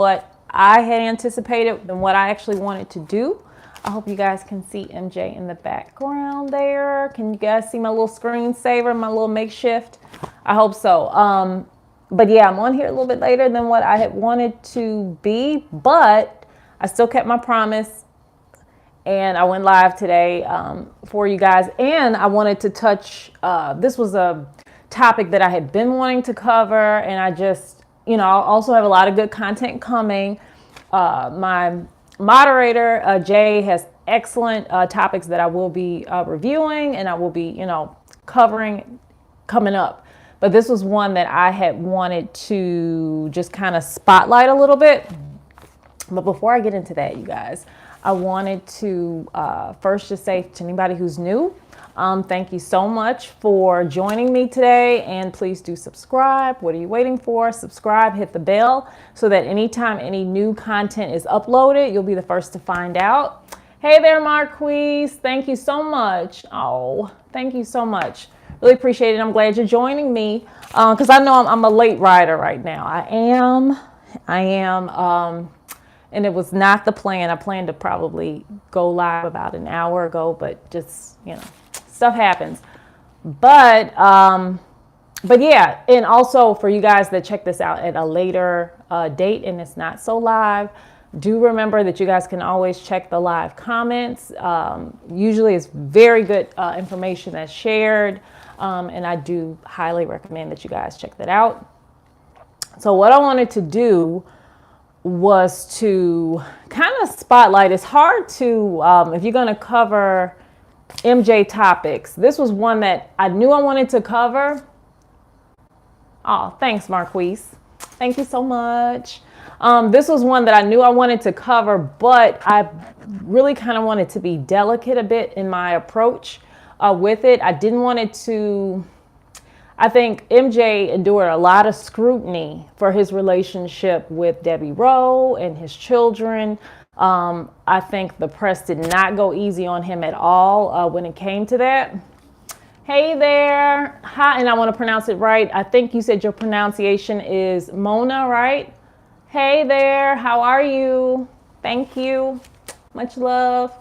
what I had anticipated than what I actually wanted to do. I hope you guys can see MJ in the background there. Can you guys see my little screensaver, my little makeshift? I hope so. But yeah, I'm on here a little bit later than what I had wanted to be, but I still kept my promise. And I went live today for you guys. And I wanted to touch, this was a topic that I had been wanting to cover. And I just, I also have a lot of good content coming. My moderator, Jay, has excellent topics that I will be reviewing and I will be, covering coming up. But this was one that I had wanted to just kind of spotlight a little bit. But before I get into that, you guys, I wanted to first just say to anybody who's new, thank you so much for joining me today. And please do subscribe. What are you waiting for? Subscribe, hit the bell so that anytime any new content is uploaded, you'll be the first to find out. Hey there, Marquise. Thank you so much. Oh, thank you so much. Really appreciate it. I'm glad you're joining me because I know I'm a late rider right now. I am. And it was not the plan. I planned to probably go live about an hour ago, but just, stuff happens. But yeah, and also for you guys that check this out at a later date and it's not so live, do remember that you guys can always check the live comments. Usually it's very good information that's shared. And I do highly recommend that you guys check that out. So what I wanted to do was to kind of spotlight. It's hard to, if you're going to cover MJ topics. This was one that I knew I wanted to cover. Oh, thanks, Marquise. Thank you so much. This was one that I knew I wanted to cover, but I really kind of wanted to be delicate a bit in my approach with it. I didn't want it to, I think MJ endured a lot of scrutiny for his relationship with Debbie Rowe and his children. I think the press did not go easy on him at all when it came to that. Hey there. Hi, and I want to pronounce it right. I think you said your pronunciation is Mona, right? Hey there. How are you? Thank you. Much love.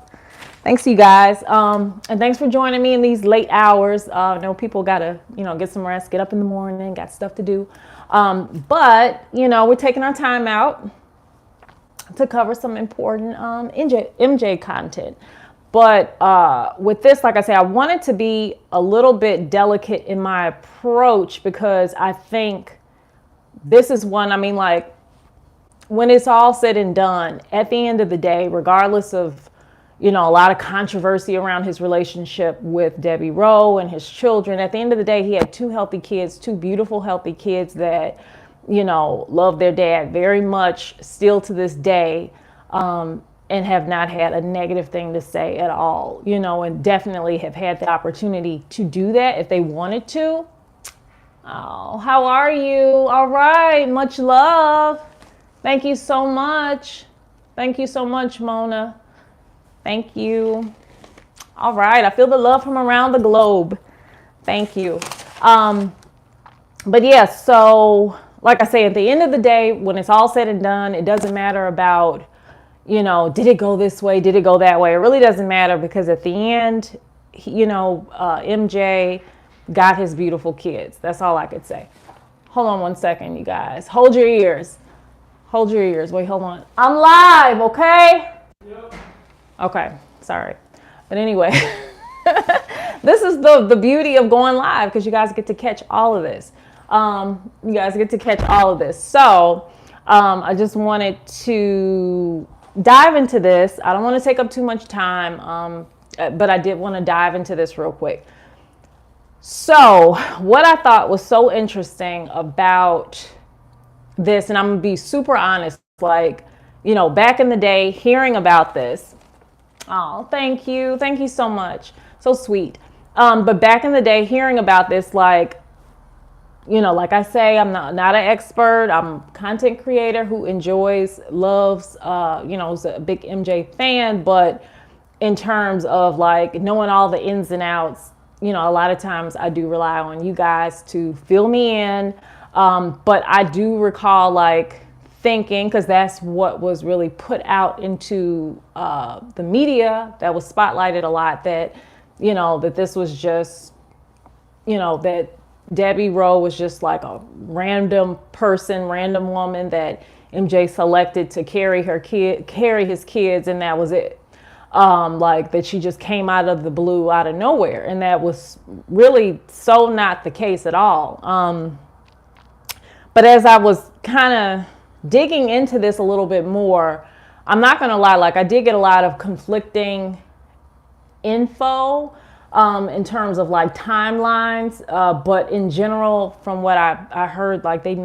Thanks, you guys. And thanks for joining me in these late hours. I know people got to, get some rest, get up in the morning, got stuff to do. But, we're taking our time out to cover some important MJ content. But with this, like I say, I wanted to be a little bit delicate in my approach because I think this is one, when it's all said and done, at the end of the day, regardless of, a lot of controversy around his relationship with Debbie Rowe and his children. At the end of the day, he had two healthy kids, two beautiful, healthy kids that, love their dad very much still to this day, and have not had a negative thing to say at all, and definitely have had the opportunity to do that if they wanted to. Oh, how are you? All right. Much love. Thank you so much. Thank you so much, Mona. Thank you. All right. I feel the love from around the globe. Thank you. But yeah, so like I say, at the end of the day, when it's all said and done, it doesn't matter about, did it go this way? Did it go that way? It really doesn't matter because at the end, MJ got his beautiful kids. That's all I could say. Hold on one second, you guys. Hold your ears. Hold your ears. Wait, hold on. I'm live, okay? Yep. Okay, sorry. But anyway, this is the beauty of going live because you guys get to catch all of this. So I just wanted to dive into this. I don't want to take up too much time, but I did want to dive into this real quick. So what I thought was so interesting about this, and I'm going to be super honest, back in the day, hearing about this. Oh, thank you. Thank you so much. So sweet. But back in the day, hearing about this, like I say, I'm not an expert. I'm a content creator who loves, is a big MJ fan. But in terms of knowing all the ins and outs, a lot of times I do rely on you guys to fill me in. But I do recall thinking, because that's what was really put out into the media, that was spotlighted a lot, that, that this was just, that Debbie Rowe was just like a random person, random woman that MJ selected to carry his kids, and that was it. Like that she just came out of the blue, out of nowhere, and that was really so not the case at all. But as I was kind of digging into this a little bit more, I'm not gonna lie, like I did get a lot of conflicting info in terms of like timelines, but in general, from what I heard, like they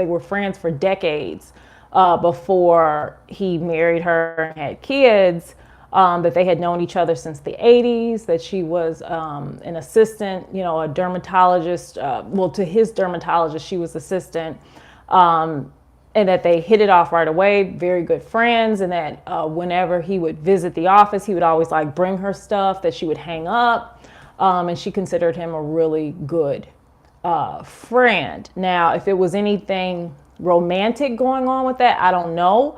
were friends for decades before he married her and had kids, that they had known each other since the 80s, that she was an assistant, a dermatologist, to his dermatologist she was assistant, and that they hit it off right away, very good friends, and that whenever he would visit the office, he would always like bring her stuff that she would hang up, and she considered him a really good friend. Now, if it was anything romantic going on with that, I don't know.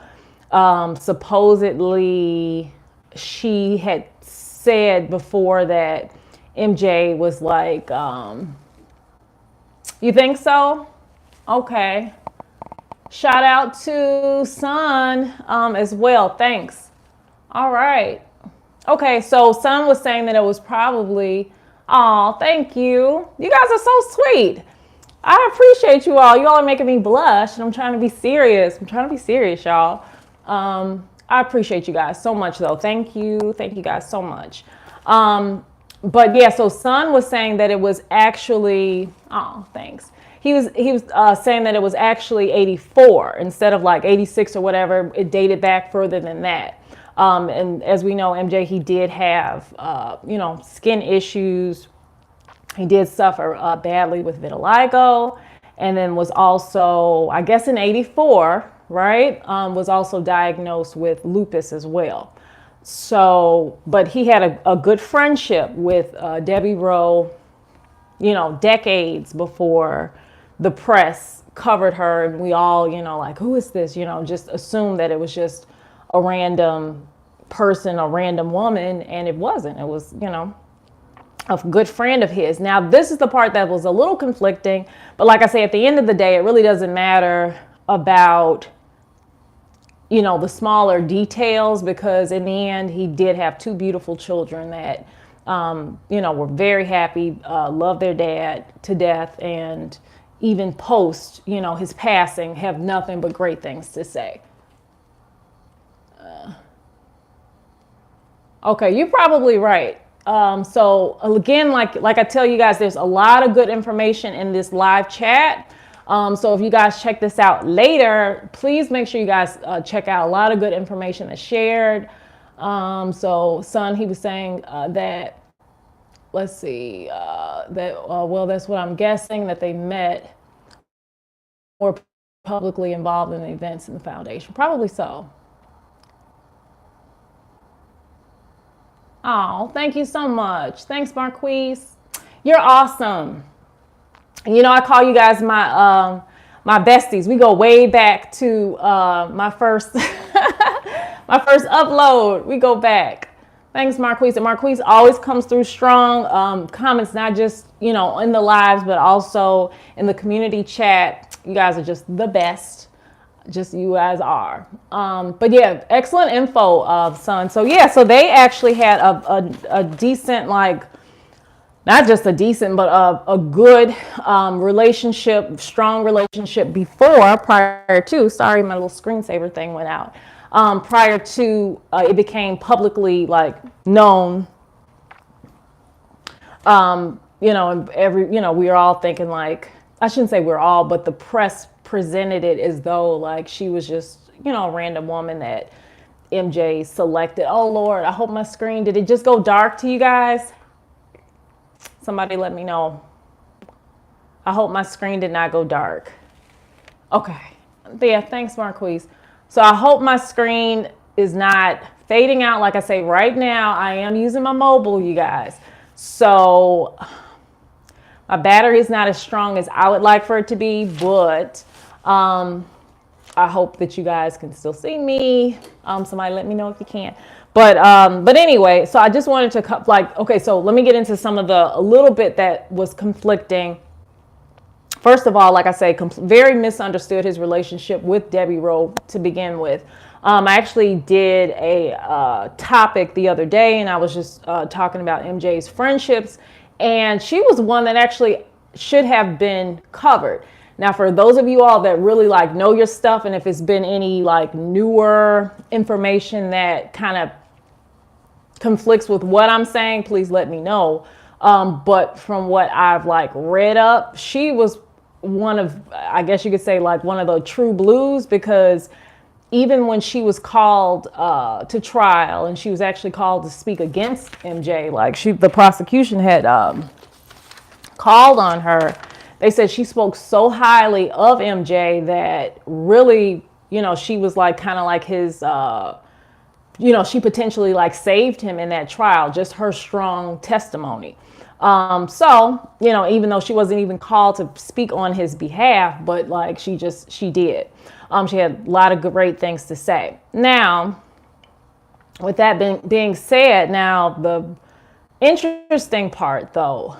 Supposedly, she had said before that MJ was like, you think so? Okay. Shout out to Sun as well. Thanks. All right. Okay, so Sun was saying that it was probably, oh, thank you. You guys are so sweet. I appreciate you all. You all are making me blush, and I'm trying to be serious. Y'all. I appreciate you guys so much, though. Thank you. Thank you guys so much. But yeah, so Sun was saying that it was actually, oh, thanks. He was saying that it was actually 84 instead of like 86 or whatever. It dated back further than that. And as we know, MJ, he did have, skin issues. He did suffer badly with vitiligo, and then was also, I guess in 84, right, was also diagnosed with lupus as well. So, but he had a good friendship with Debbie Rowe, decades before the press covered her, and we all, like, who is this? Just assumed that it was just a random person, a random woman, and it wasn't. It was, a good friend of his. Now, this is the part that was a little conflicting, but like I say, at the end of the day, it really doesn't matter about, the smaller details, because in the end, he did have two beautiful children that, were very happy, loved their dad to death, and even post, his passing, have nothing but great things to say. Okay, you're probably right. So again, like I tell you guys, there's a lot of good information in this live chat. So if you guys check this out later, please make sure you guys check out a lot of good information that's shared. So Son, he was saying that, let's see, that's what I'm guessing, that they met or publicly involved in the events in the foundation. Probably so. Oh, thank you so much. Thanks, Marquise. You're awesome. I call you guys my besties. We go way back to my first my first upload. We go back. Thanks, Marquise. And Marquise always comes through strong. Comments not just in the lives, but also in the community chat. You guys are just the best. Just you guys are. But yeah, excellent info, Son. So yeah, so they actually had a decent, like, not just a decent, but a good relationship, strong relationship prior to, sorry, my little screensaver thing went out. Prior to it became publicly like known, and we were all thinking, like, I shouldn't say we're all, but the press presented it as though like she was just, a random woman that MJ selected. Oh Lord, I hope my screen, did it just go dark to you guys? Somebody let me know. I hope my screen did not go dark. Okay. Yeah, thanks, Marquise. So I hope my screen is not fading out. Like I say, right now, I am using my mobile, you guys. So my battery is not as strong as I would like for it to be, but I hope that you guys can still see me. Somebody let me know if you can. But anyway, so I just wanted to okay, so let me get into some of a little bit that was conflicting. First of all, like I say, very misunderstood his relationship with Debbie Rowe to begin with. I actually did a topic the other day, and I was just talking about MJ's friendships, and she was one that actually should have been covered. Now, for those of you all that really like know your stuff, and if it's been any like newer information that kind of conflicts with what I'm saying, please let me know. But from what I've like read up, she was one of, I guess you could say, like one of the true blues, because even when she was called to trial, and she was actually called to speak against MJ, like the prosecution had called on her. They said she spoke so highly of MJ that really, she was like kind of like his, she potentially like saved him in that trial, just her strong testimony. So, even though she wasn't even called to speak on his behalf, but like she did. She had a lot of great things to say. Now, with that being said, now the interesting part though,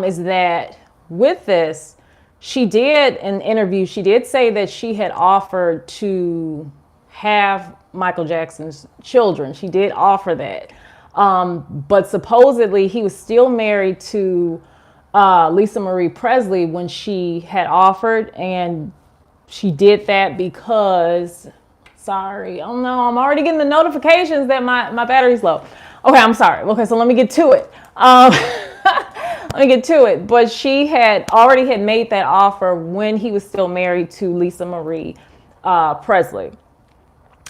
is that with this, she did in interview, she did say that she had offered to have Michael Jackson's children. She did offer that. But supposedly he was still married to Lisa Marie Presley when she had offered, and she did that because, sorry, oh no, I'm already getting the notifications that my battery's low. Okay, I'm sorry. Okay, so let me get to it. But she had already made that offer when he was still married to Lisa Marie Presley.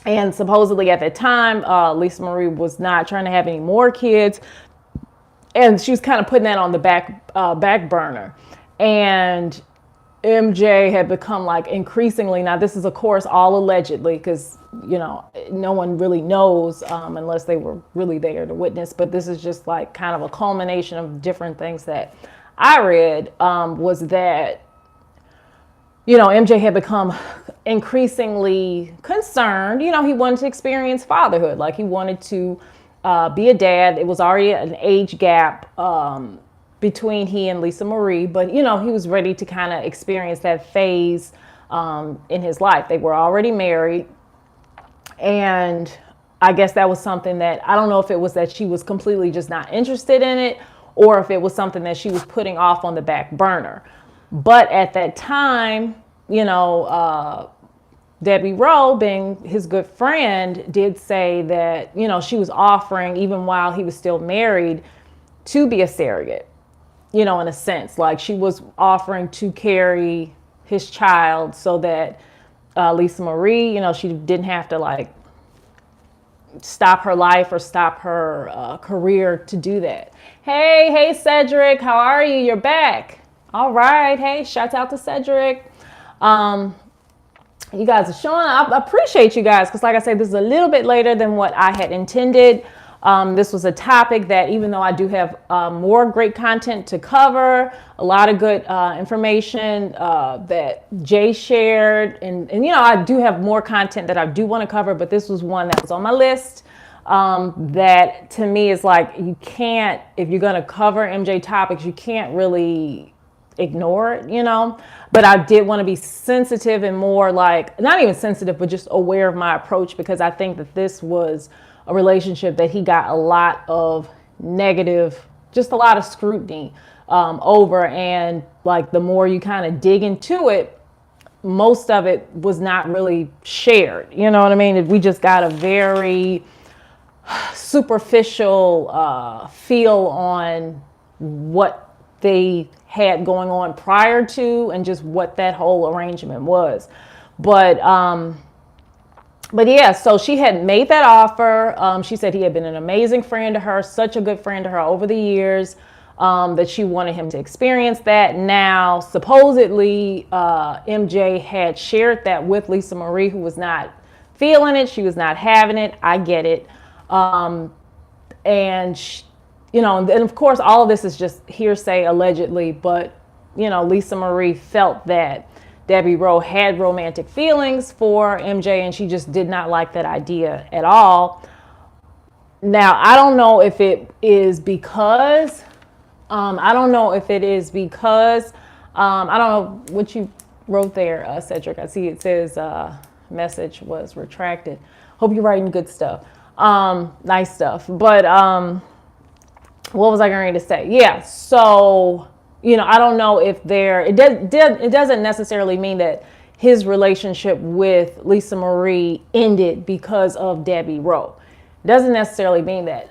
And supposedly at that time, Lisa Marie was not trying to have any more kids. And she was kind of putting that on the back burner. And MJ had become like increasingly, now this is of course all allegedly, because no one really knows unless they were really there to witness, but this is just like kind of a culmination of different things that I read, was that MJ had become increasingly concerned. He wanted to experience fatherhood, like he wanted to be a dad. It was already an age gap between he and Lisa Marie, but he was ready to kind of experience that phase in his life. They were already married, and I guess that was something that, I don't know if it was that she was completely just not interested in it, or if it was something that she was putting off on the back burner. But at that time, Debbie Rowe, being his good friend, did say that, she was offering, even while he was still married, to be a surrogate, in a sense. Like she was offering to carry his child so that Lisa Marie, she didn't have to like stop her life or stop her career to do that. Hey, Cedric, how are you? You're back. All right. Hey, shouts out to Cedric. You guys are showing. I appreciate you guys, because like I said, this is a little bit later than what I had intended. This was a topic that, even though I do have more great content to cover, a lot of good information that Jay shared, and I do have more content that I do want to cover, but this was one that was on my list. That to me is like, you can't, if you're going to cover MJ topics, you can't really ignore it, but I did want to be sensitive and more like, not even sensitive, but just aware of my approach, because I think that this was a relationship that he got a lot of negative, just a lot of scrutiny over. And like, the more you kind of dig into it, most of it was not really shared. You know what I mean? We just got a very superficial feel on what they had going on prior to, and just what that whole arrangement was. But yeah, so she had made that offer. She said he had been an amazing friend to her, such a good friend to her over the years, that she wanted him to experience that. Now, supposedly, MJ had shared that with Lisa Marie, who was not feeling it. She was not having it. I get it. And and of course, all of this is just hearsay, allegedly, but, Lisa Marie felt that Debbie Rowe had romantic feelings for MJ, and she just did not like that idea at all. Now, I don't know if it is because, I don't know what you wrote there, Cedric. I see it says message was retracted. Hope you're writing good stuff. Nice stuff. But what was I going to say? Yeah, so, I don't know if it doesn't necessarily mean that his relationship with Lisa Marie ended because of Debbie Rowe. It doesn't necessarily mean that.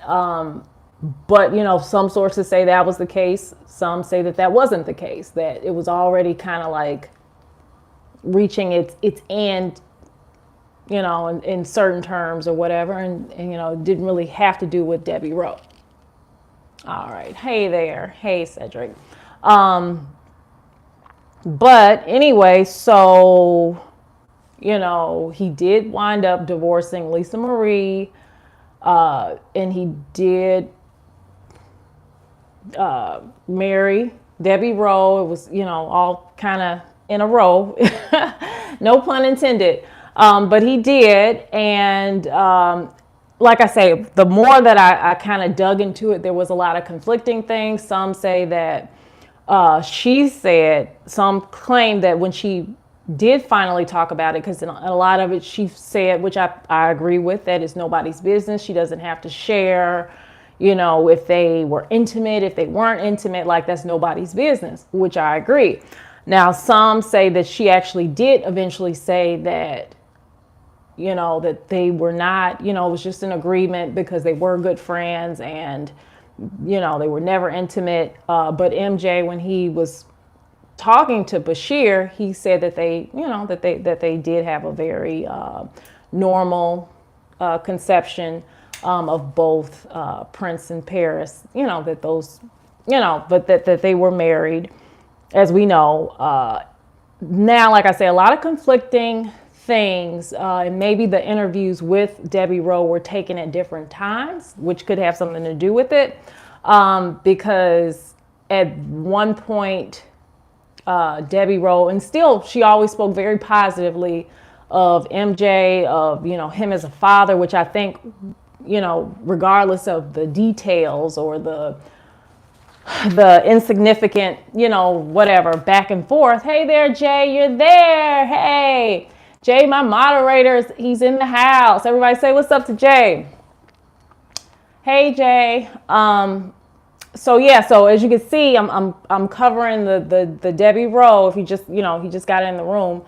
But, some sources say that was the case. Some say that wasn't the case, that it was already kind of like reaching its end, in certain terms or whatever. And it didn't really have to do with Debbie Rowe. All right. Hey there. Hey, Cedric. But anyway, so, he did wind up divorcing Lisa Marie, and he did marry Debbie Rowe. It was, all kind of in a row, no pun intended. But he did. And, like I say, the more that I kind of dug into it, there was a lot of conflicting things. Some say that some claim that when she did finally talk about it, because in a lot of it she said, which I agree with, that it's nobody's business. She doesn't have to share, if they were intimate, if they weren't intimate, like that's nobody's business, which I agree. Now, some say that she actually did eventually say that, that they were not, it was just an agreement because they were good friends and, they were never intimate. But MJ, when he was talking to Bashir, he said that they, that they did have a very normal conception of both Prince and Paris, that those, but that they were married, as we know. Now, like I say, a lot of conflicting things, and maybe the interviews with Debbie Rowe were taken at different times, which could have something to do with it, because at one point, Debbie Rowe, and still she always spoke very positively of MJ, of him as a father, which I think, regardless of the details or the insignificant, whatever, back and forth. Hey there, Jay, you're there. Hey, Jay, my moderator, he's in the house. Everybody say what's up to Jay. Hey, Jay. So yeah, so as you can see, I'm covering the Debbie Rowe. If you just, he just got in the room.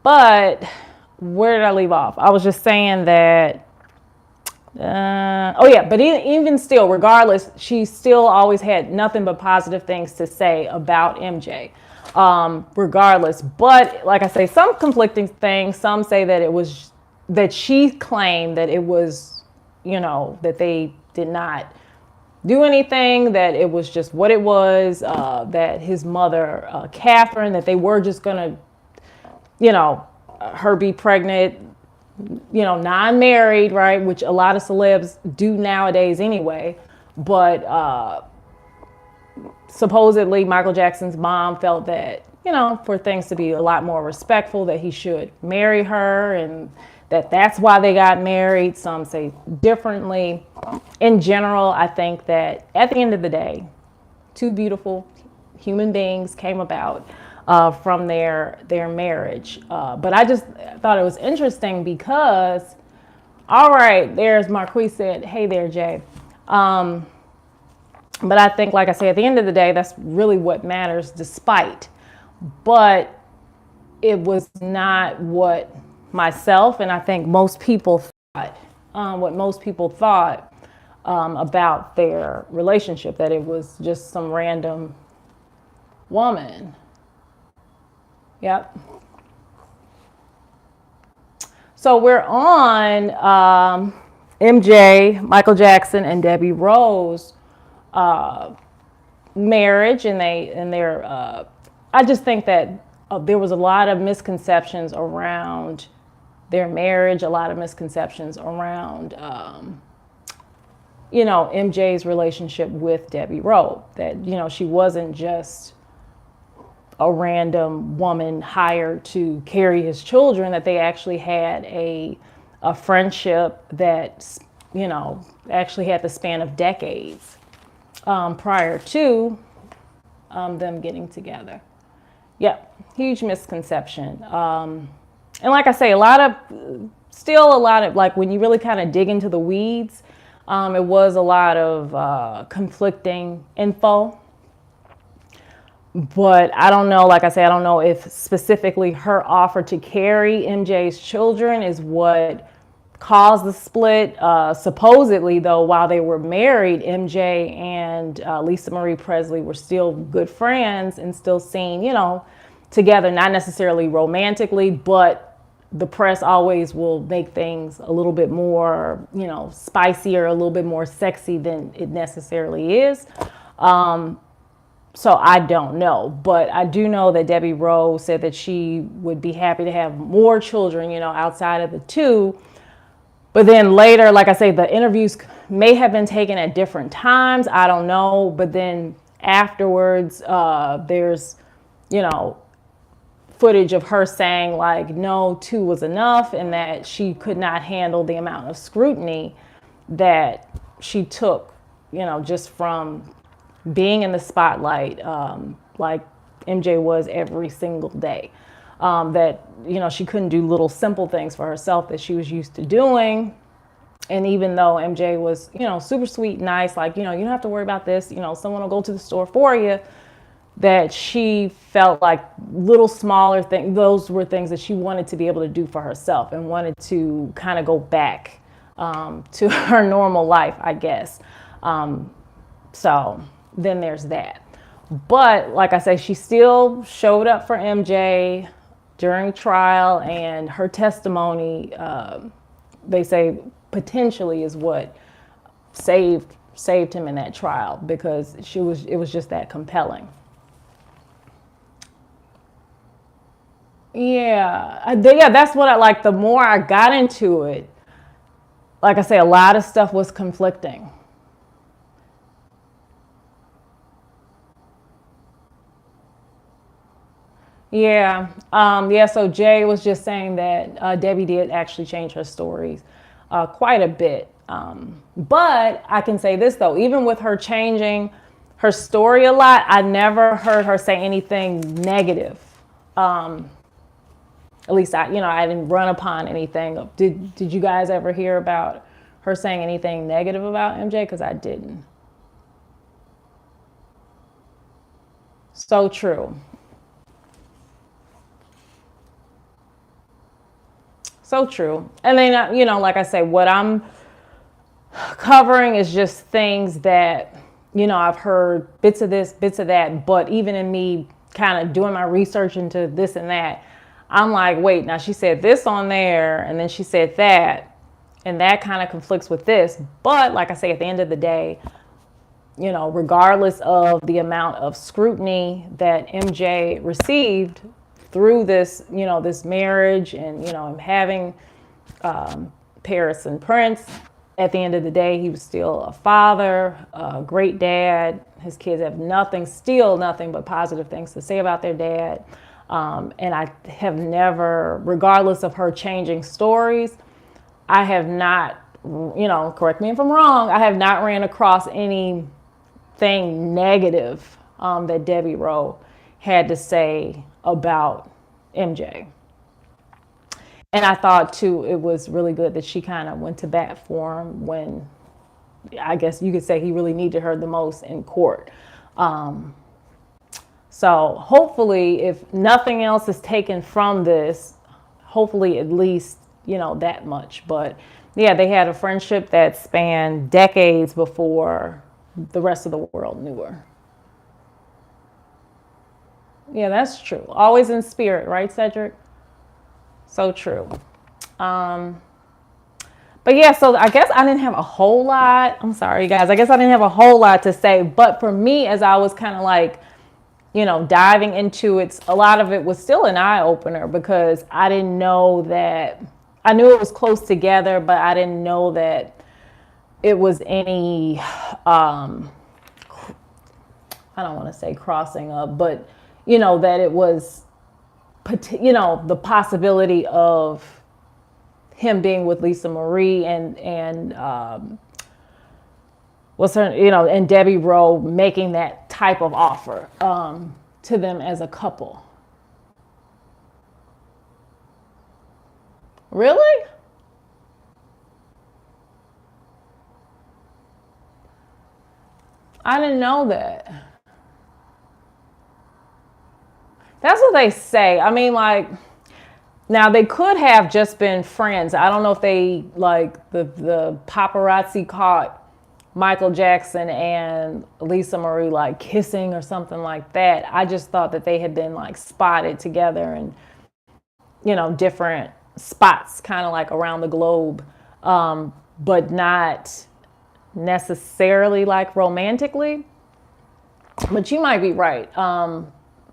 But where did I leave off? I was just saying that, but even still, regardless, she still always had nothing but positive things to say about MJ, regardless. But like I say, some conflicting things. Some say that it was, that she claimed that it was, that they did not do anything, that it was just what it was, that his mother, Catherine, that they were just gonna, her be pregnant, non-married, right? Which a lot of celebs do nowadays anyway. But supposedly Michael Jackson's mom felt that, for things to be a lot more respectful, that he should marry her, and that's why they got married. Some say differently. In general, I think that at the end of the day, two beautiful human beings came about from their marriage. But I just thought it was interesting because, all right, there's Marquis said, hey there, Jay. But I think, like I say, at the end of the day, that's really what matters, despite. But it was not what myself, and I think most people thought, about their relationship, that it was just some random woman. Yep. So we're on MJ, Michael Jackson, and Debbie Rowe's marriage, and their. I just think that there was a lot of misconceptions around their marriage, a lot of misconceptions around, MJ's relationship with Debbie Rowe. That she wasn't just a random woman hired to carry his children, that they actually had a friendship that, actually had the span of decades prior to them getting together. Yep, huge misconception. And like I say, still a lot of, like, when you really kind of dig into the weeds, it was a lot of conflicting info. But I don't know, like I say, I don't know if specifically her offer to carry MJ's children is what caused the split. Supposedly, though, while they were married, MJ and Lisa Marie Presley were still good friends and still seen, together, not necessarily romantically, but the press always will make things a little bit more, spicier, a little bit more sexy than it necessarily is. So I don't know, but I do know that Debbie Rowe said that she would be happy to have more children, outside of the two. But then later, like I say, the interviews may have been taken at different times. I don't know. But then afterwards, there's, footage of her saying, like, no, 2 was enough, and that she could not handle the amount of scrutiny that she took, just from being in the spotlight, like MJ was every single day. That, she couldn't do little simple things for herself that she was used to doing. And even though MJ was, super sweet, nice, like, you don't have to worry about this, someone will go to the store for you, that she felt like little smaller things, those were things that she wanted to be able to do for herself and wanted to kind of go back to her normal life, I guess. So then there's that. But like I say, she still showed up for MJ during trial, and her testimony, they say, potentially is what saved him in that trial, because it was just that compelling. Yeah, that's what I like. The more I got into it, like I say, a lot of stuff was conflicting. Yeah. So Jay was just saying that Debbie did actually change her stories quite a bit. But I can say this, though, even with her changing her story a lot, I never heard her say anything negative. At least I didn't run upon anything. Did you guys ever hear about her saying anything negative about MJ? Because I didn't. So true. So true. And then, like I say, what I'm covering is just things that, I've heard bits of this, bits of that. But even in me kind of doing my research into this and that, I'm like, wait, now she said this on there, and then she said that, and that kind of conflicts with this. But like I say, at the end of the day, regardless of the amount of scrutiny that MJ received through this, this marriage and, him having Paris and Prince, at the end of the day, he was still a father, a great dad. His kids have still nothing but positive things to say about their dad. And I have never, regardless of her changing stories, I have not, correct me if I'm wrong, I have not ran across anything negative that Debbie Rowe had to say about MJ. And I thought, too, it was really good that she kind of went to bat for him when, I guess you could say, he really needed her the most in court. So hopefully, if nothing else is taken from this, hopefully at least, that much. But yeah, they had a friendship that spanned decades before the rest of the world knew her. Yeah, that's true. Always in spirit, right, Cedric? So true. But yeah, so I guess I didn't have a whole lot. I'm sorry, guys. I guess I didn't have a whole lot to say. But for me, as I was kind of like, diving into it, a lot of it was still an eye opener, because I didn't know that, I knew it was close together, but I didn't know that it was any, I don't want to say crossing up, but, that it was, the possibility of him being with Lisa Marie and what's her, and Debbie Rowe making that type of offer to them as a couple. Really? I didn't know that. That's what they say. I mean, like, now they could have just been friends. I don't know if they, like, the paparazzi caught Michael Jackson and Lisa Marie, like, kissing or something like that. I just thought that they had been, like, spotted together in, different spots, kind of like around the globe, but not necessarily like romantically. But you might be right.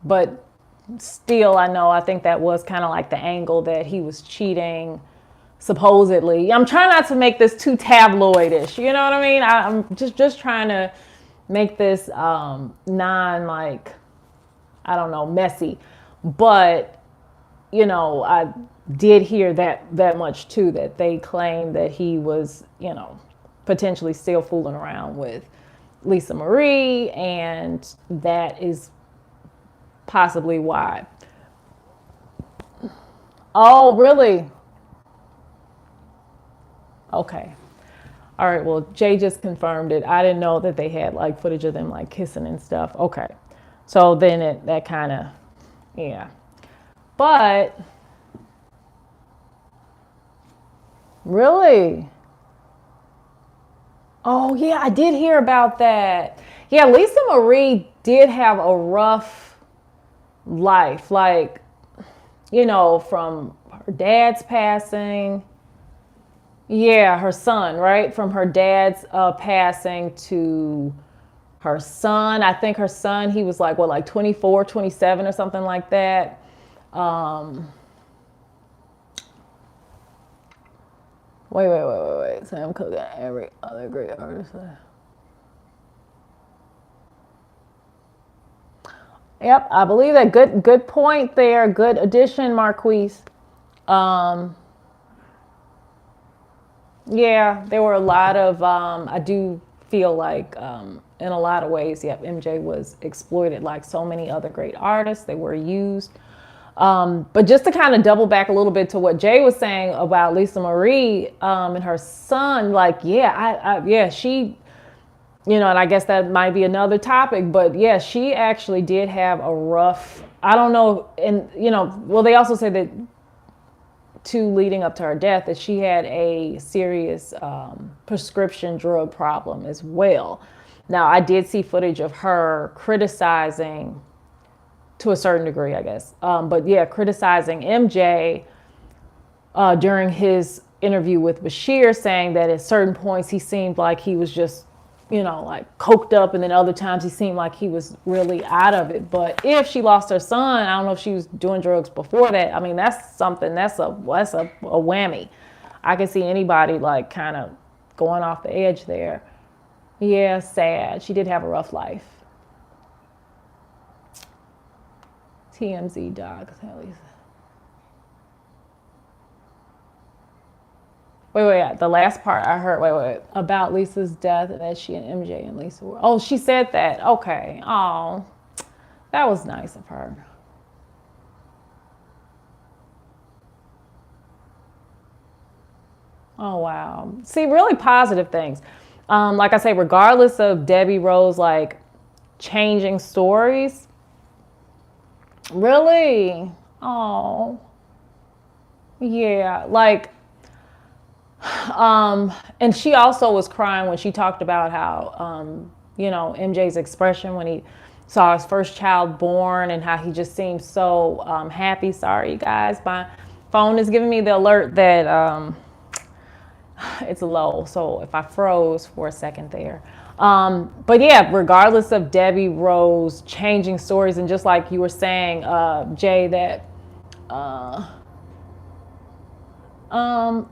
But still, I think that was kind of like the angle, that he was cheating, supposedly. I'm trying not to make this too tabloidish, you know what I mean? I'm just trying to make this non, like, I don't know, messy. But, I did hear that much too, that they claimed that he was, potentially still fooling around with Lisa Marie, and that is possibly why. Oh, really? Okay. All right, well, Jay just confirmed it. I didn't know that they had, like, footage of them, like, kissing and stuff. Okay. So then that kind of, yeah. But, really? Oh, yeah, I did hear about that. Yeah, Lisa Marie did have a rough life. Like, from her dad's passing. Yeah, her son, right? From her dad's passing to her son. I think her son, he was like, 24, 27 or something like that. Wait. Sam Cooke and every other great artist. Yep, I believe that. Good point there. Good addition, Marquise. Yeah, there were a lot of, I do feel like in a lot of ways, yep, MJ was exploited like so many other great artists. They were used. But just to kind of double back a little bit to what Jay was saying about Lisa Marie and her son, like, yeah, she, and I guess that might be another topic, but yeah, she actually did have a rough, I don't know, and, well, they also say that leading up to her death, that she had a serious prescription drug problem as well. Now, I did see footage of her criticizing, to a certain degree, I guess, but yeah, criticizing MJ during his interview with Bashir, saying that at certain points he seemed like he was just, like coked up, and then other times he seemed like he was really out of it. But if she lost her son, I don't know if she was doing drugs before that. I mean, that's something, that's a whammy. I can see anybody like kind of going off the edge there. Yeah, sad. She did have a rough life. TMZ doc. Wait. The last part I heard, wait. About Lisa's death, and that she and MJ and Lisa were. Oh, she said that. Okay. Oh, that was nice of her. Oh, wow. See, really positive things. Like I say, regardless of Debbie Rowe's, like, changing stories. Really? Oh. Yeah. Like, and she also was crying when she talked about how, MJ's expression when he saw his first child born, and how he just seemed so happy. Sorry, you guys, my phone is giving me the alert that it's low. So if I froze for a second there. But yeah, regardless of Debbie Rowe's changing stories, and just like you were saying, Jay, that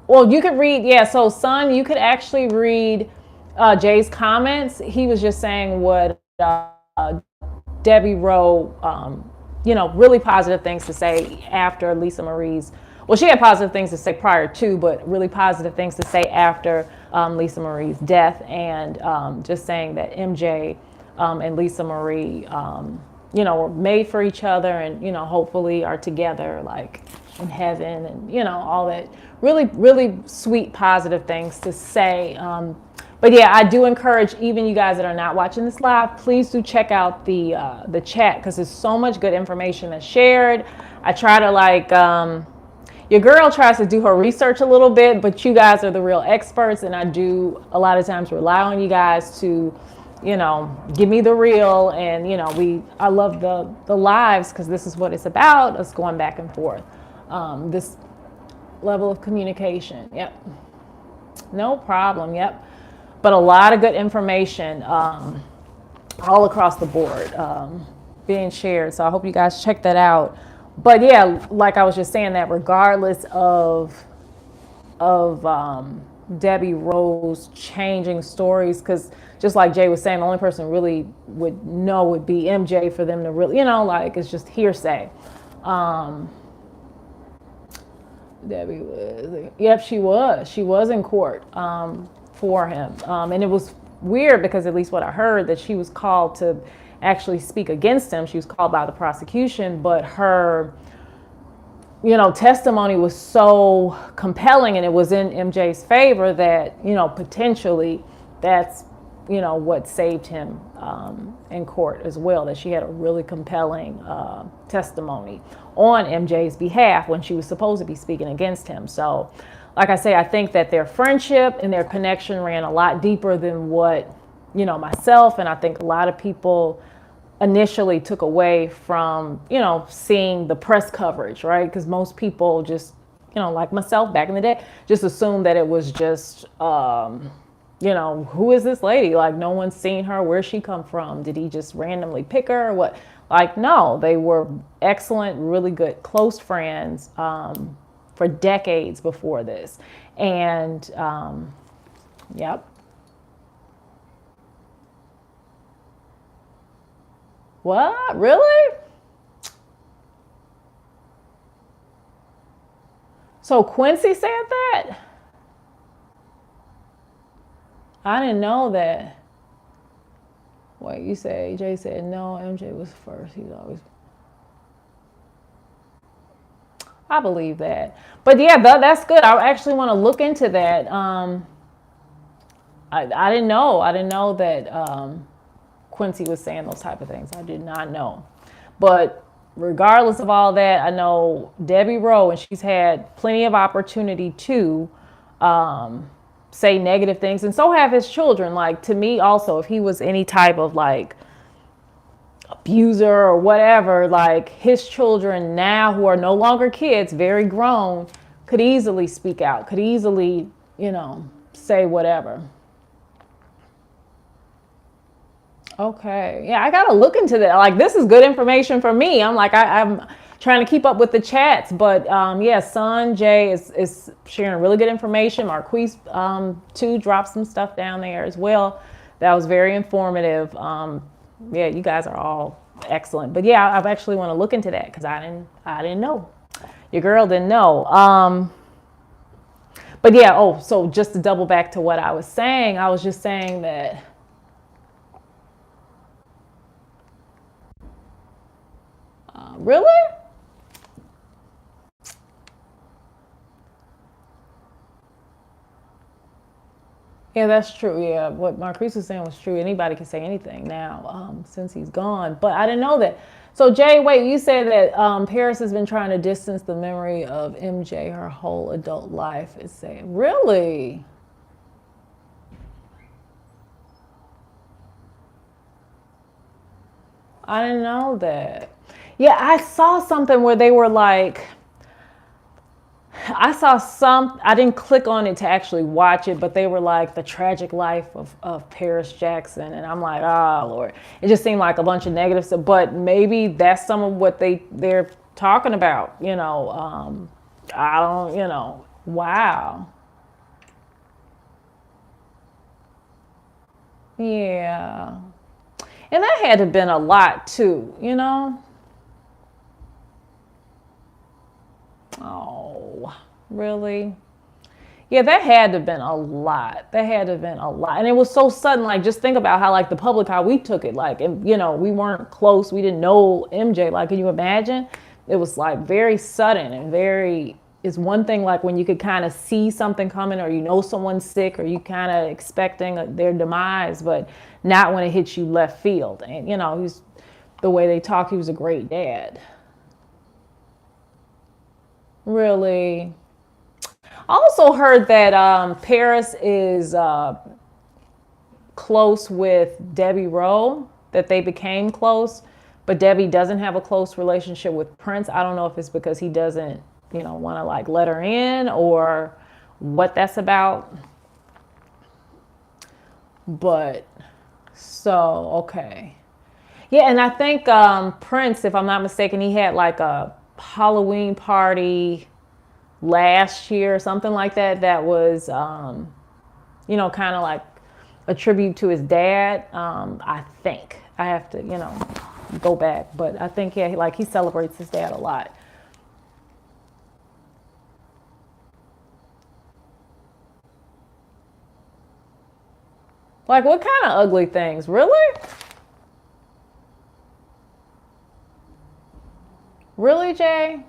well, you could read, yeah, so son, you could actually read Jay's comments. He was just saying what Debbie Rowe really positive things to say after Lisa Marie's. Well, she had positive things to say prior to, but really positive things to say after Lisa Marie's death, and just saying that MJ and Lisa Marie, were made for each other, and hopefully are together like in heaven, and all that really, really sweet, positive things to say. But yeah, I do encourage even you guys that are not watching this live, please do check out the chat, because there's so much good information that's shared. I try to your girl tries to do her research a little bit, but you guys are the real experts, and I do a lot of times rely on you guys to, give me the real, and I love the lives, because this is what it's about, us going back and forth. This level of communication. Yep. No problem. Yep. But a lot of good information all across the board being shared. So I hope you guys check that out. But yeah, like I was just saying, that regardless of Debbie Rowe's changing stories, because just like Jay was saying, the only person really would know would be MJ, for them to really, it's just hearsay. Debbie was, yep, she was in court for him. And it was weird, because at least what I heard, that she was called to actually speak against him. She was called by the prosecution, but her, testimony was so compelling, and it was in MJ's favor, that, potentially that's, what saved him in court as well, that she had a really compelling testimony on MJ's behalf when she was supposed to be speaking against him. So, like I say, I think that their friendship and their connection ran a lot deeper than what, myself, and I think a lot of people initially took away from, seeing the press coverage, right? Because most people just, like myself back in the day, just assumed that it was just, who is this lady? Like, no one's seen her. Where's she come from? Did he just randomly pick her or what? Like, no, they were excellent, really good, close friends for decades before this. And, yep. What? Really? So Quincy said that? I didn't know that. Wait, you say Jay said no, MJ was first. He's always. I believe that. But yeah, that's good. I actually want to look into that. I didn't know. I didn't know that Quincy was saying those type of things. I did not know. But regardless of all that, I know Debbie Rowe, and she's had plenty of opportunity to say negative things, and so have his children. Like, to me also, if he was any type of like abuser or whatever, like, his children now, who are no longer kids, very grown, could easily speak out, could easily, say whatever. Okay. Yeah, I gotta look into that. Like, this is good information for me. I'm like, I'm trying to keep up with the chats, but yeah, son Jay is sharing really good information. Marquise too dropped some stuff down there as well. That was very informative. Yeah, you guys are all excellent. But yeah, I actually want to look into that, because I didn't know. Your girl didn't know. But yeah, so just to double back to what I was saying, I was just saying that really? Yeah, that's true. Yeah, what Marquise was saying was true. Anybody can say anything now since he's gone. But I didn't know that. So, Jay, wait, you said that Paris has been trying to distance the memory of MJ her whole adult life. Is saying, really? I didn't know that. Yeah, I saw something where they were like, I didn't click on it to actually watch it, but they were like the tragic life of Paris Jackson. And I'm like, oh, Lord. It just seemed like a bunch of negative stuff, but maybe that's some of what they're talking about, I don't, wow. Yeah. And that had to have been a lot too. Oh, really? Yeah, that had to have been a lot. That had to have been a lot. And it was so sudden. Like, just think about how, like, the public, how we took it. Like, and, we weren't close. We didn't know MJ. Like, can you imagine? It was, like, very sudden and very, it's one thing, like, when you could kind of see something coming or someone's sick or you kind of expecting their demise, but not when it hits you left field. And, he's, the way they talk, he was a great dad. Really? I also heard that Paris is close with Debbie Rowe, that they became close, but Debbie doesn't have a close relationship with Prince. I don't know if it's because he doesn't, want to like let her in or what that's about. But so, okay. Yeah, and I think Prince, if I'm not mistaken, he had like a Halloween party last year or something like that. That was, kind of like a tribute to his dad. I think I have to, go back, but I think like he celebrates his dad a lot. Like what kind of ugly things? Really? Really, Jay?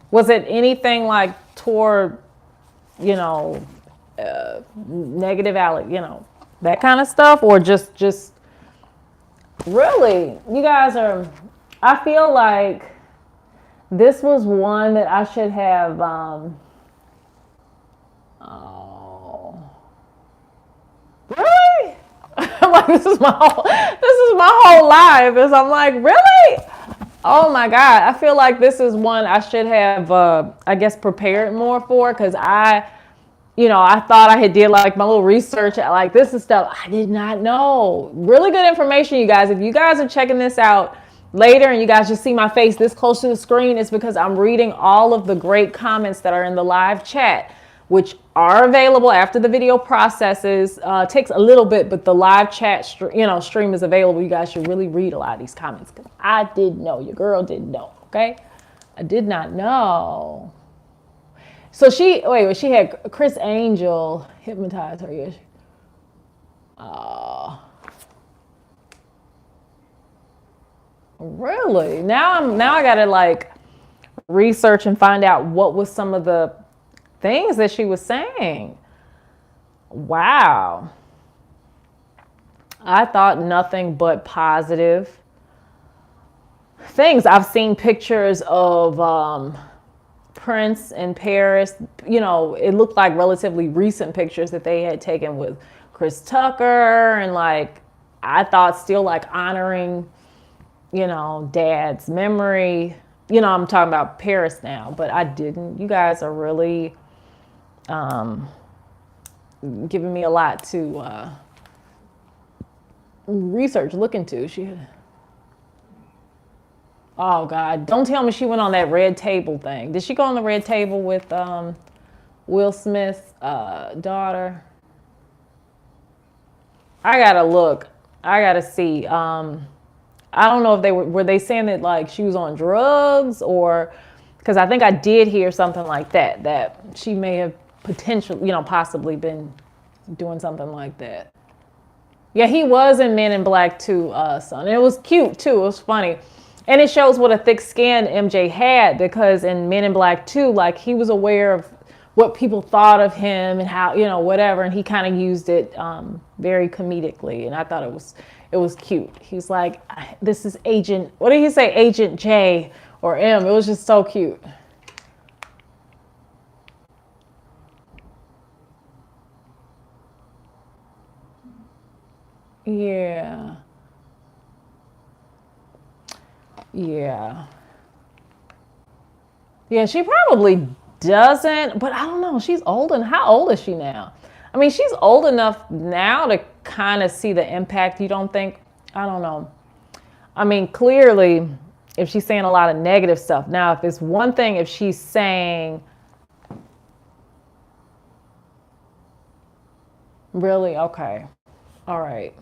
Was it anything like toward, you know, negative, that kind of stuff, or just really? You guys are. I feel like this was one that I should have. Oh, really? I'm like, this is my whole life. Is I'm like, really? Oh my God. I feel like this is one I should have, I guess, prepared more for, because I thought I had did like my little research. Like, this is stuff I did not know. Really good information, you guys. If you guys are checking this out later and you guys just see my face this close to the screen, it's because I'm reading all of the great comments that are in the live chat, which are available after the video processes. Takes a little bit, but the live chat stream is available. You guys should really read a lot of these comments, because I didn't know. Your girl didn't know. Okay, I did not know. So she had Chris Angel hypnotize her. Yes. Really? Now I gotta like research and find out what was some of the things that she was saying. Wow. I thought nothing but positive things. I've seen pictures of Prince in Paris. It looked like relatively recent pictures that they had taken with Chris Tucker, and like, I thought still like honoring, dad's memory. I'm talking about Paris now, but I didn't. You guys are really giving me a lot to research, look into. Oh God, don't tell me she went on that red table thing. Did she go on the red table with Will Smith's daughter? I gotta look. I gotta see. I don't know if were they saying that like she was on drugs, or because I think I did hear something like that she may have potentially, possibly been doing something like that. Yeah, he was in Men in Black 2, son. And it was cute too. It was funny. And it shows what a thick skin MJ had, because in Men in Black 2, like, he was aware of what people thought of him and how, whatever. And he kind of used it very comedically. And I thought it was cute. He's like, this is Agent, what did he say? Agent J or M. It was just so cute. Yeah. Yeah. Yeah, she probably doesn't, but I don't know. She's old, and how old is she now? I mean, she's old enough now to kind of see the impact, you don't think? I don't know. I mean, clearly, if she's saying a lot of negative stuff. Now, if it's one thing, if she's saying, really? Okay. All right.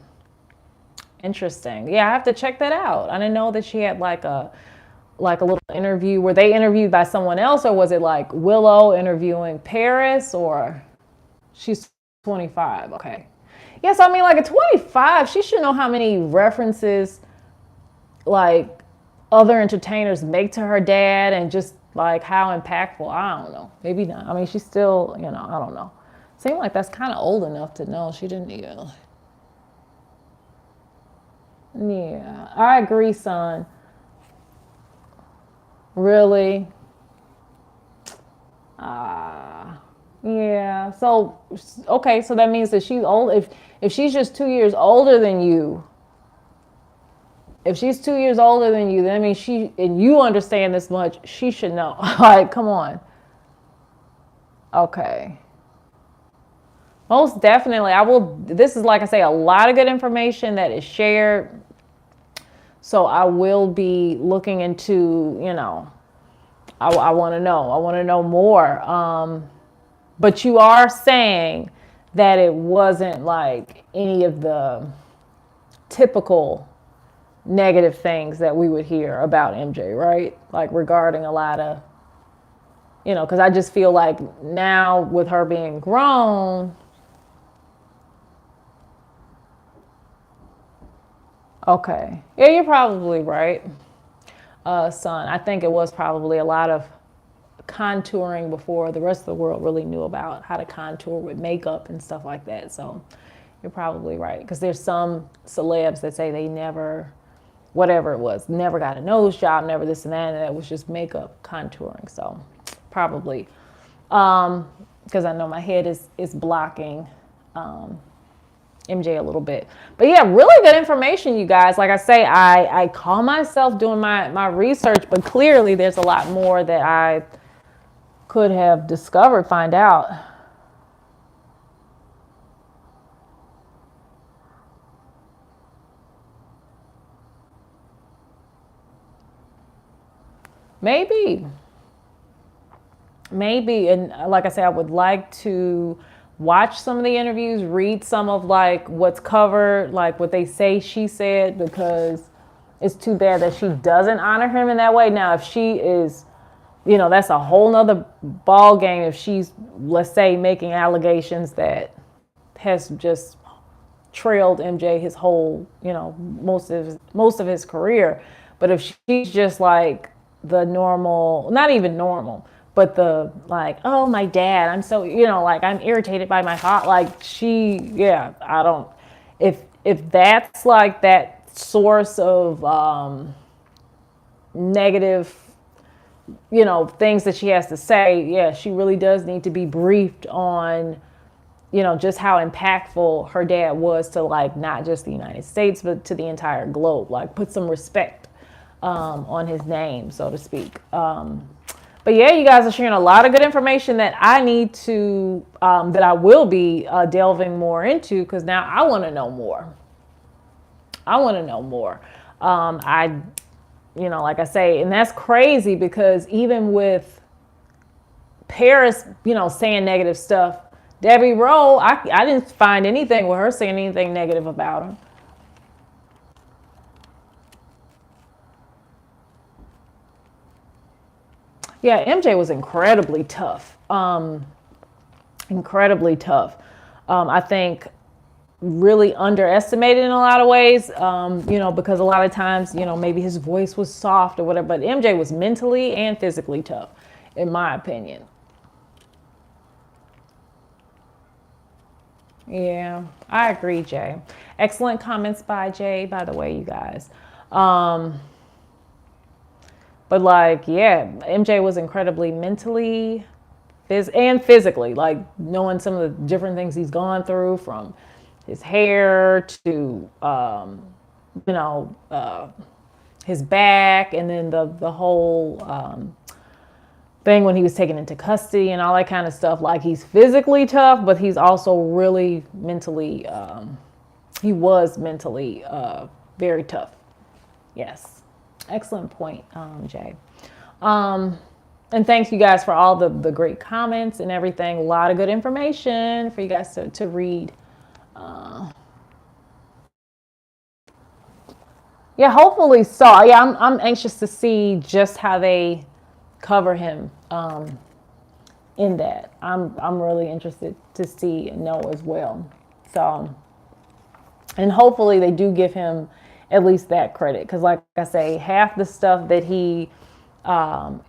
Interesting. Yeah, I have to check that out. I didn't know that she had like a like a little interview? Were they interviewed by someone else, or was it like Willow interviewing Paris? Or she's 25? Okay. Yes, I mean, like at 25, she should know how many references like other entertainers make to her dad, and just like how impactful. I don't know. Maybe not. I mean, she's still, I don't know. Seemed like that's kind of old enough to know. She didn't even. Yeah, I agree, son. Really? Yeah. So, okay, so that means that she's old. If she's just 2 years older than you, if she's 2 years older than you, then I mean and you understand this much, she should know. Like, come on. Okay. Most definitely. This is, like I say, a lot of good information that is shared. So I will be looking into, I want to know. I want to know more. But you are saying that it wasn't like any of the typical negative things that we would hear about MJ, right? Like regarding a lot of, because I just feel like now with her being grown. Okay. Yeah, you're probably right, son. I think it was probably a lot of contouring before the rest of the world really knew about how to contour with makeup and stuff like that. So you're probably right. Because there's some celebs that say they never, whatever it was, never got a nose job, never this and that. And it was just makeup contouring. So probably. Because I know my head is blocking MJ a little bit. But yeah, really good information, you guys. Like I say, I call myself doing my research, but clearly there's a lot more that I could have discovered, find out. Maybe. And like I said, I would like to watch some of the interviews, read some of like what's covered, like what they say she said, because it's too bad that she doesn't honor him in that way. Now, if she is, that's a whole nother ball game. If she's, let's say, making allegations that has just trailed MJ his whole, most of his career. But if she's just like the normal, not even normal, but the like, oh, my dad, I'm so, like I'm irritated by my thought. Like I don't, if that's like that source of negative, things that she has to say, yeah, she really does need to be briefed on, just how impactful her dad was to like not just the United States, but to the entire globe. Like put some respect on his name, so to speak. But yeah, you guys are sharing a lot of good information that I need to, that I will be delving more into, because now I want to know more. Like I say, and that's crazy because even with Paris, saying negative stuff, Debbie Rowe, I didn't find anything with her saying anything negative about him. Yeah, MJ was incredibly tough. Incredibly tough. I think really underestimated in a lot of ways, because a lot of times, maybe his voice was soft or whatever, but MJ was mentally and physically tough, in my opinion. Yeah, I agree, Jay. Excellent comments by Jay, by the way, you guys. But like, yeah, MJ was incredibly mentally and physically, like knowing some of the different things he's gone through, from his hair to, his back, and then the whole thing when he was taken into custody and all that kind of stuff. Like he's physically tough, but he's also really mentally, he was mentally very tough. Yes. Excellent point, Jay. And thanks you guys for all the great comments and everything. A lot of good information for you guys to read. Yeah, hopefully so. Yeah, I'm anxious to see just how they cover him in that. I'm really interested to see and know as well. So, and hopefully they do give him at least that credit, because like I say, half the stuff that he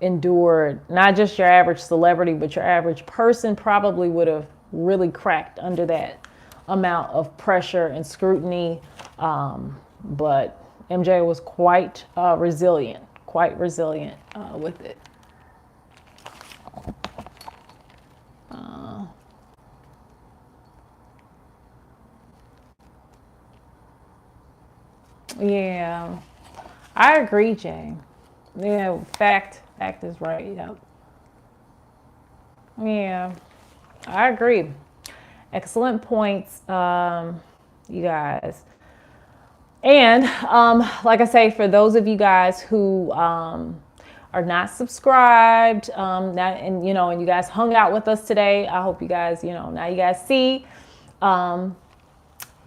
endured, not just your average celebrity, but your average person probably would have really cracked under that amount of pressure and scrutiny. But MJ was quite resilient with it. Yeah, I agree, Jay. Yeah, fact is right. Yep. Yeah, I agree. Excellent points, you guys. And like I say, for those of you guys who are not subscribed, and you guys hung out with us today, I hope you guys, now you guys see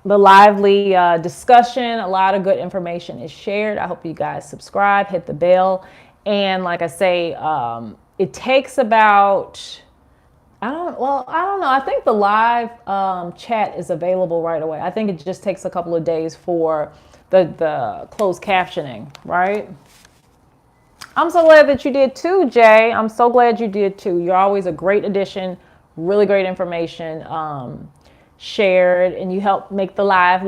the lively discussion. A lot of good information is shared. I hope you guys subscribe, hit the bell, and like I say, it takes about. I don't know. I think the live chat is available right away. I think it just takes a couple of days for the closed captioning, right? I'm so glad that you did too, Jay. I'm so glad you did too. You're always a great addition, really great information shared, and you help make the live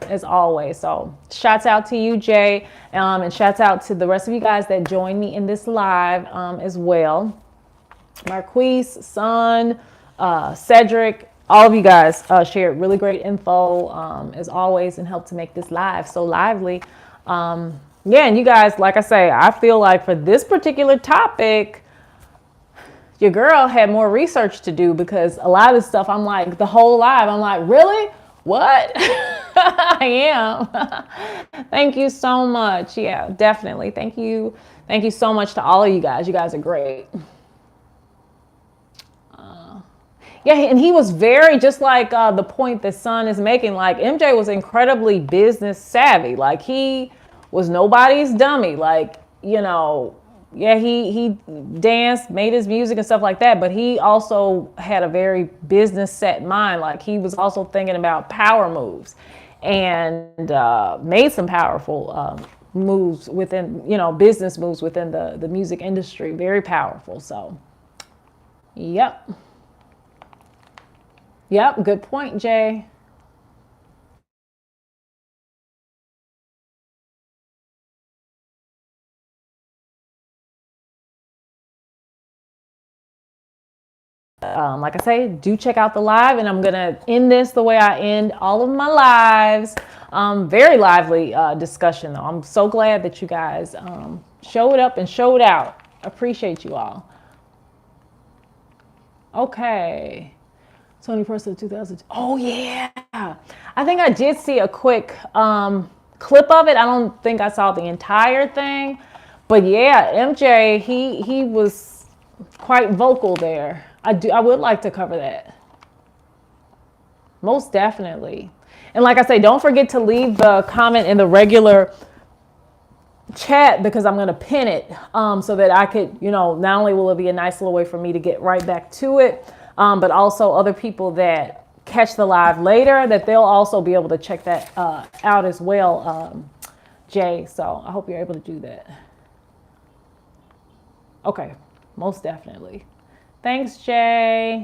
as always. So shouts out to you, Jay, and shouts out to the rest of you guys that joined me in this live as well. Marquise, Son, Cedric, all of you guys shared really great info as always, and helped to make this live so lively. Yeah, and you guys, like I say, I feel like for this particular topic, your girl had more research to do, because a lot of this stuff, I'm like, the whole live, I'm like, really? What? I am. Thank you so much. Yeah, definitely. Thank you. Thank you so much to all of you guys. You guys are great. Yeah, and he was very, just like the point that Son is making, like MJ was incredibly business savvy. Like he was nobody's dummy. Like, yeah, he danced, made his music and stuff like that, but he also had a very business set mind. Like he was also thinking about power moves, and made some powerful moves within, business moves within the music industry. Very powerful. So, yep. Yep, good point, Jay. Like I say, do check out the live, and I'm going to end this the way I end all of my lives. Very lively discussion, though. I'm so glad that you guys showed up and showed out. Appreciate you all. Okay. Tony Person 2000. Oh, yeah. I think I did see a quick clip of it. I don't think I saw the entire thing. But yeah, MJ, he was quite vocal there. I would like to cover that. Most definitely. And like I say, don't forget to leave the comment in the regular chat, because I'm going to pin it so that I could, not only will it be a nice little way for me to get right back to it, but also other people that catch the live later, that they'll also be able to check that out as well, Jay. So I hope you're able to do that. Okay, most definitely. Thanks, Jay.